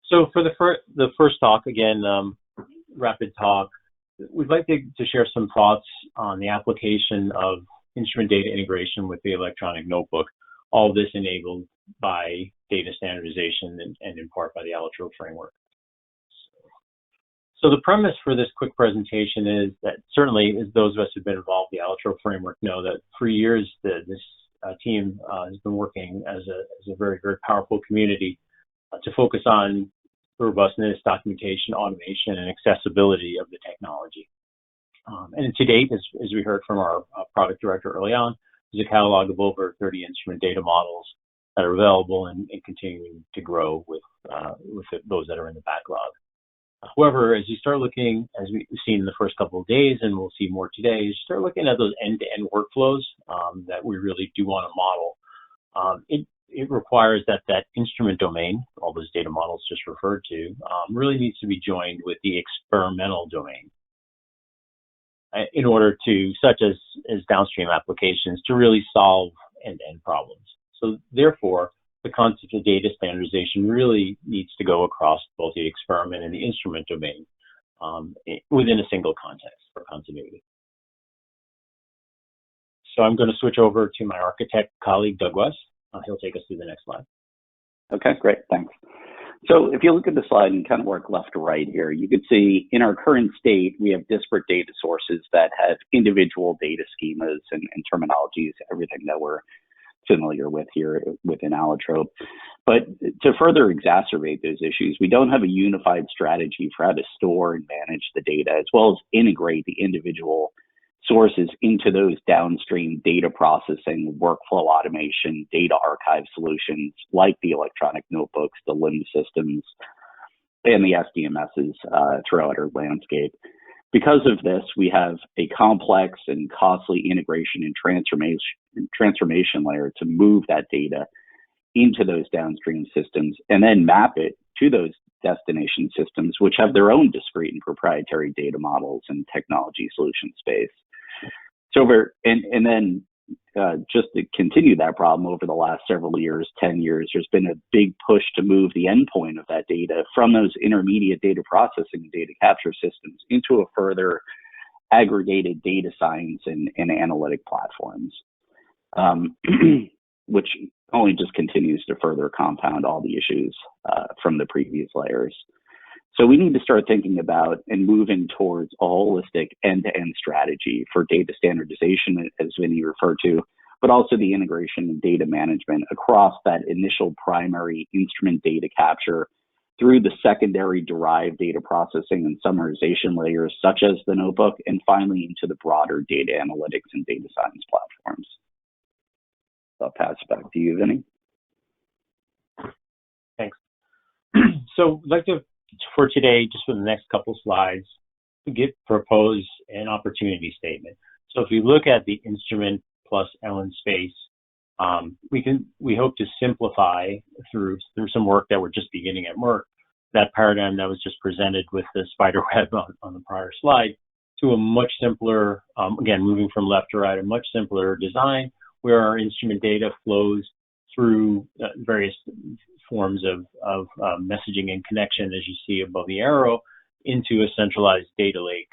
So for the first talk, again, rapid talk, we'd like to share some thoughts on the application of instrument data integration with the electronic notebook, all this enabled by data standardization and in part by the Allotrope framework. So the premise for this quick presentation is that certainly, as those of us who've been involved in the Allotrope framework know, that for years this team has been working as a very, very powerful community to focus on robustness, documentation, automation, and accessibility of the technology. And to date, as we heard from our product director early on, there's a catalog of over 30 instrument data models that are available and continuing to grow with those that are in the backlog. However, as you start looking, as we've seen in the first couple of days, and we'll see more today, you start looking at those end-to-end workflows that we really do want to model. It requires that instrument domain, all those data models just referred to, really needs to be joined with the experimental domain in order to, such as downstream applications, to really solve end-to-end problems. So therefore, the concept of data standardization really needs to go across both the experiment and the instrument domain within a single context for continuity. So I'm going to switch over to my architect colleague, Doug West. He'll take us through the next slide. Okay, great, thanks. So if you look at the slide and kind of work left to right here, you can see in our current state, we have disparate data sources that have individual data schemas and terminologies, everything that we're familiar with here within Allotrope. But to further exacerbate those issues, we don't have a unified strategy for how to store and manage the data, as well as integrate the individual sources into those downstream data processing, workflow automation, data archive solutions like the electronic notebooks, the LIMS systems, and the SDMSs throughout our landscape. Because of this, we have a complex and costly integration and transformation layer to move that data into those downstream systems and then map it to those destination systems, which have their own discrete and proprietary data models and technology solution space. So just to continue that problem over the last several years, 10 years, there's been a big push to move the endpoint of that data from those intermediate data processing and data capture systems into a further aggregated data science and analytic platforms, which only just continues to further compound all the issues from the previous layers. So we need to start thinking about and moving towards a holistic end-to-end strategy for data standardization, as Vinny referred to, but also the integration and data management across that initial primary instrument data capture through the secondary derived data processing and summarization layers, such as the notebook, and finally into the broader data analytics and data science platforms. I'll pass it back to you, Vinny. Thanks. So I'd like to, for today, just for the next couple slides, propose an opportunity statement. So if we look at the instrument plus Ellen space, we hope to simplify through some work that we're just beginning at Merck, that paradigm that was just presented with the spider web on the prior slide, to a much simpler, again, moving from left to right, a much simpler design where our instrument data flows through various forms of messaging and connection, as you see above the arrow, into a centralized data lake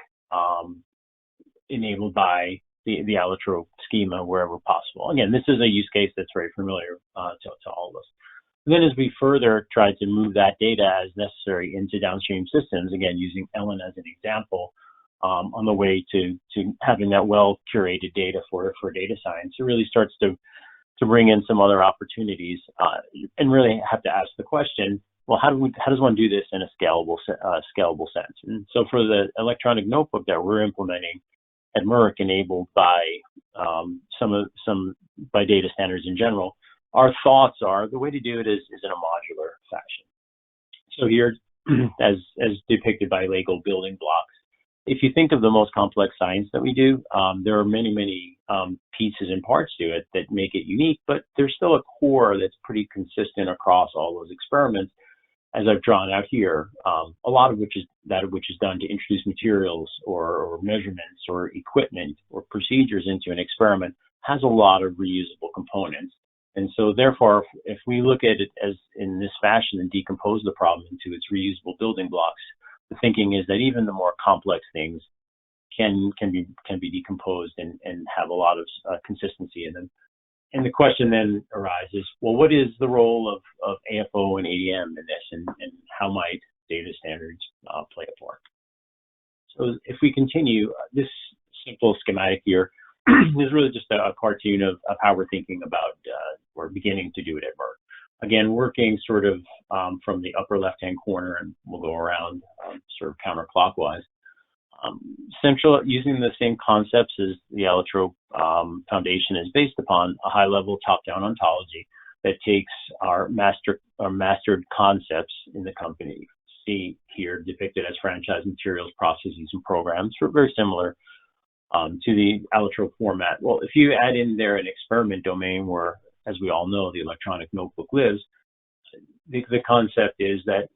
enabled by the Allotrope schema wherever possible. Again, this is a use case that's very familiar to all of us. And then as we further try to move that data as necessary into downstream systems, again, using Ellen as an example, on the way to having that well-curated data for data science, it really starts to bring in some other opportunities and really have to ask the question, well, how does one do this in a scalable sense? And so for the electronic notebook that we're implementing at Merck, enabled by by data standards in general, our thoughts are the way to do it is in a modular fashion. So here, as depicted by Lego building blocks, if you think of the most complex science that we do, there are many pieces and parts to it that make it unique, but there's still a core that's pretty consistent across all those experiments, as I've drawn out here. A lot of which is done to introduce materials or measurements or equipment or procedures into an experiment has a lot of reusable components And so therefore, if we look at it as in this fashion and decompose the problem into its reusable building blocks, the thinking is that even the more complex things can be decomposed and have a lot of consistency in them. And the question then arises, well, what is the role of AFO and ADM in this, and how might data standards play a part? So if we continue, this simple schematic here is really just a cartoon of how we're thinking about, we're beginning to do it at Merck. Again, working sort of from the upper left-hand corner, and we'll go around sort of counterclockwise. Using the same concepts as the Allotrope Foundation is based upon a high-level top-down ontology that takes our mastered concepts in the company. See here depicted as franchise materials, processes, and programs, very similar to the Allotrope format. Well, if you add in there an experiment domain where, as we all know, the electronic notebook lives, the concept is that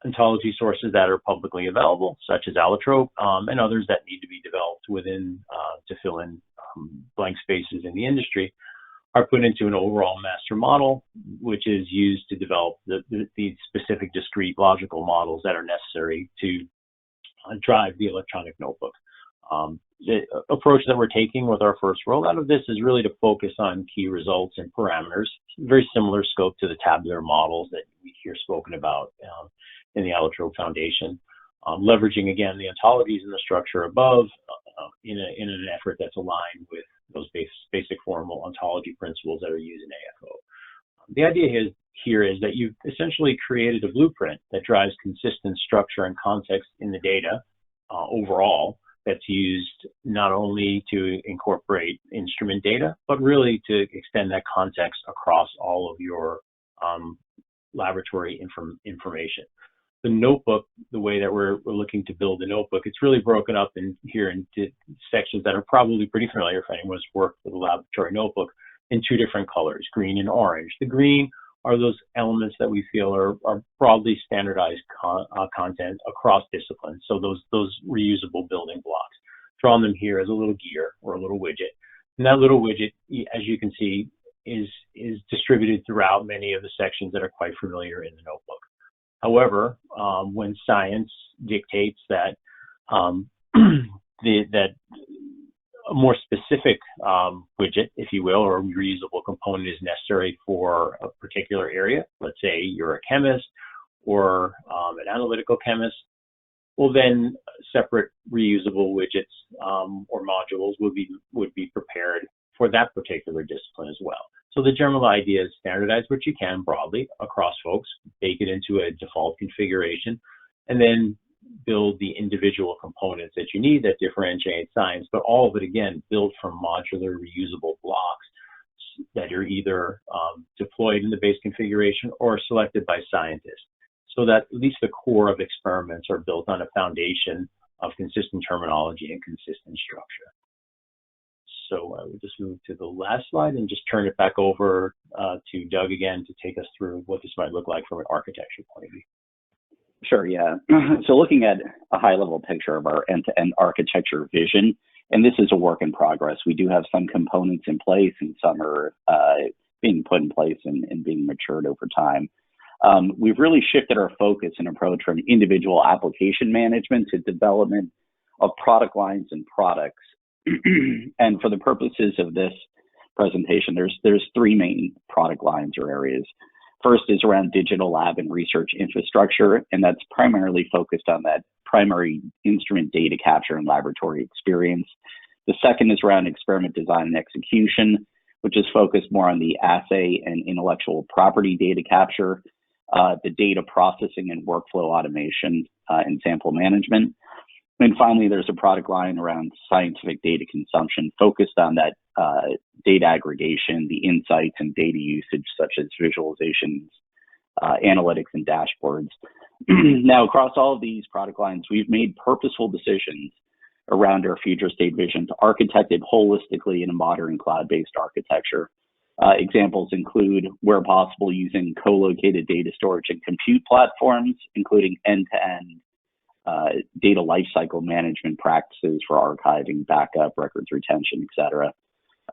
ontology sources that are publicly available, such as Allotrope, and others that need to be developed within to fill in blank spaces in the industry, are put into an overall master model, which is used to develop the specific discrete logical models that are necessary to drive the electronic notebook. The approach that we're taking with our first rollout of this is really to focus on key results and parameters, very similar scope to the tabular models that we hear spoken about in the Allotrope Foundation, leveraging again the ontologies and the structure above in an effort that's aligned with those basic formal ontology principles that are used in AFO. The idea here is that you've essentially created a blueprint that drives consistent structure and context in the data overall, that's used not only to incorporate instrument data, but really to extend that context across all of your laboratory information. The notebook, the way that we're looking to build a notebook, it's really broken up into sections that are probably pretty familiar if anyone's worked with a laboratory notebook, in two different colors, green and orange. The green are those elements that we feel are broadly standardized content across disciplines. So those reusable building blocks. Drawn them here as a little gear or a little widget. And that little widget, as you can see, is distributed throughout many of the sections that are quite familiar in the notebook. However, when science dictates that that a more specific widget, if you will, or reusable component is necessary for a particular area, let's say you're a chemist or an analytical chemist, well then separate reusable widgets or modules would be prepared for that particular discipline as well. So the general idea is standardize what you can broadly across folks, bake it into a default configuration, and then build the individual components that you need that differentiate science, but all of it, again, built from modular reusable blocks that are either deployed in the base configuration or selected by scientists, so that at least the core of experiments are built on a foundation of consistent terminology and consistent structure. So I would just move to the last slide and just turn it back over to Doug again to take us through what this might look like from an architecture point of view. Sure, yeah. So looking at a high-level picture of our end-to-end architecture vision, and this is a work in progress. We do have some components in place and some are being put in place and being matured over time. We've really shifted our focus and approach from individual application management to development of product lines and products. And for the purposes of this presentation, there's three main product lines or areas. First is around digital lab and research infrastructure, and that's primarily focused on that primary instrument data capture and laboratory experience. The second is around experiment design and execution, which is focused more on the assay and intellectual property data capture, the data processing and workflow automation, and sample management. And finally, there's a product line around scientific data consumption focused on that data aggregation, the insights and data usage, such as visualizations, analytics, and dashboards. Now, across all of these product lines, we've made purposeful decisions around our future state vision to architect it holistically in a modern cloud-based architecture. Examples include, where possible, using co-located data storage and compute platforms, including end-to-end data lifecycle management practices for archiving, backup, records retention, et cetera.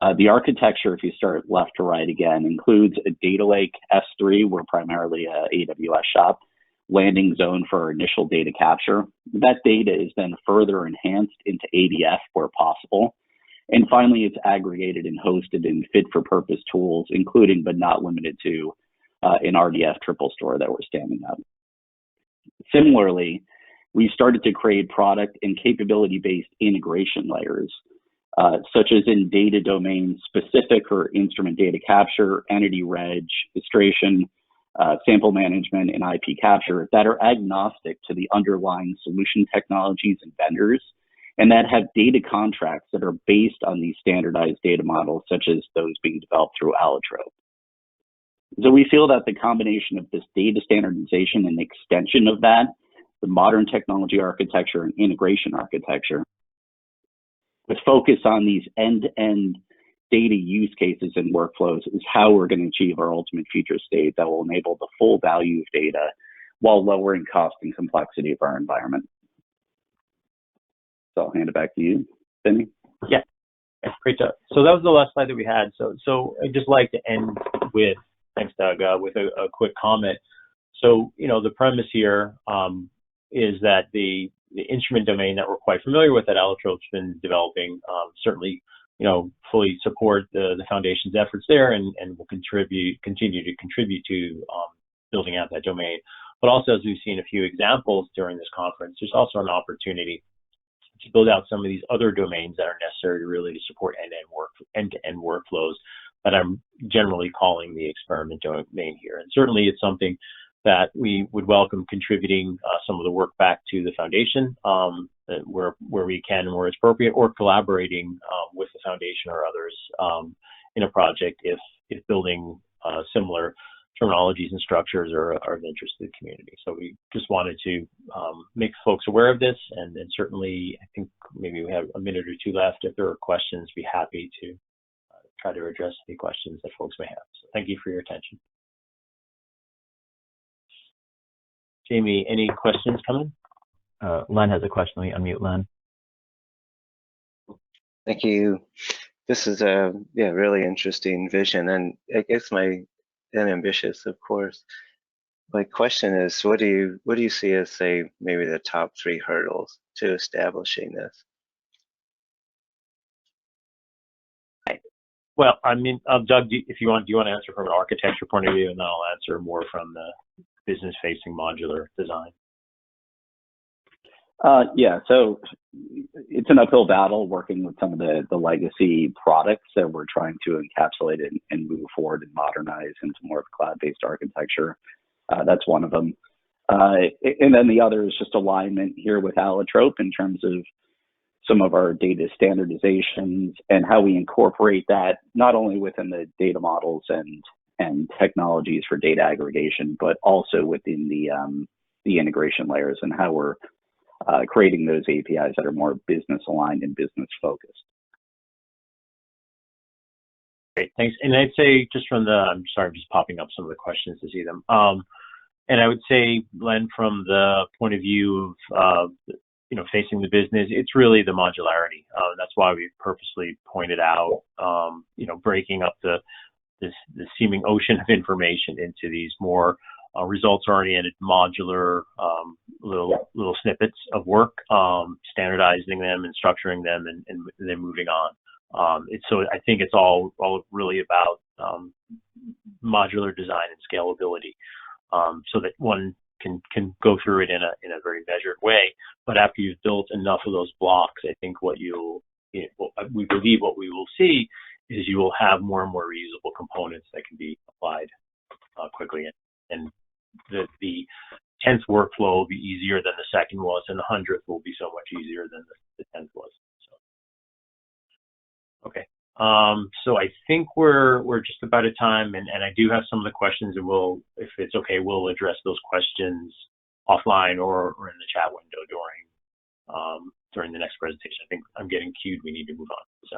The architecture, if you start left to right again, includes a data lake S3. We're primarily a AWS shop, landing zone for our initial data capture. That data is then further enhanced into ADF where possible. And finally, it's aggregated and hosted in fit-for-purpose tools, including but not limited to an RDF triple store that we're standing up. Similarly, we started to create product and capability-based integration layers, such as in data domain specific or instrument data capture, entity registration, sample management, and IP capture that are agnostic to the underlying solution technologies and vendors, and that have data contracts that are based on these standardized data models, such as those being developed through Allotrope. So we feel that the combination of this data standardization and extension of that, the modern technology architecture and integration architecture, with focus on these end-to-end data use cases and workflows is how we're going to achieve our ultimate future state that will enable the full value of data while lowering cost and complexity of our environment. So I'll hand it back to you, Vinny. Yeah, great job. So that was the last slide that we had. So I'd just like to end with, thanks Doug, with a quick comment. So, the premise here is that the instrument domain that we're quite familiar with that Allotrope's been developing certainly, fully support the foundation's efforts there and will continue to contribute to building out that domain. But also, as we've seen a few examples during this conference, there's also an opportunity to build out some of these other domains that are necessary to really support end-to-end workflows that I'm generally calling the experiment domain here. And certainly it's something that we would welcome contributing some of the work back to the foundation where we can and where it's appropriate, or collaborating with the foundation or others in a project if building similar terminologies and structures are of interest to the community. So we just wanted to make folks aware of this, and certainly I think maybe we have a minute or two left. If there are questions, be happy to try to address any questions that folks may have. So thank you for your attention. Jamie, any questions coming? Len has a question. Let me unmute Len. Thank you. This is a really interesting vision, and I guess and ambitious, of course. My question is, what do you see as, say, maybe the top 3 hurdles to establishing this? Well, I mean, Doug, if you want, do you want to answer from an architecture point of view, and then I'll answer more from the business-facing modular design? Yeah, so it's an uphill battle working with some of the legacy products that we're trying to encapsulate and move forward and modernize into more of a cloud-based architecture. That's one of them. And then the other is just alignment here with Allotrope in terms of some of our data standardizations and how we incorporate that not only within the data models and technologies for data aggregation, but also within the integration layers and how we're creating those APIs that are more business aligned and business focused. Great, thanks. And I'd say just from I'm sorry, I'm just popping up some of the questions to see them. And I would say, Len, from the point of view of facing the business, it's really the modularity. That's why we purposely pointed out, breaking up the seeming ocean of information into these more results-oriented, modular little snippets of work, standardizing them and structuring them, and then moving on. So I think it's all really about modular design and scalability, so that one can go through it in a very measured way. But after you've built enough of those blocks, I think we believe what we will see is you will have more and more reusable components that can be applied quickly. And the 10th workflow will be easier than the second was, and the 100th will be so much easier than the 10th was. So, okay. So I think we're just about at time, and I do have some of the questions, and if it's okay, we'll address those questions offline or in the chat window during the next presentation. I think I'm getting cued. We need to move on. So.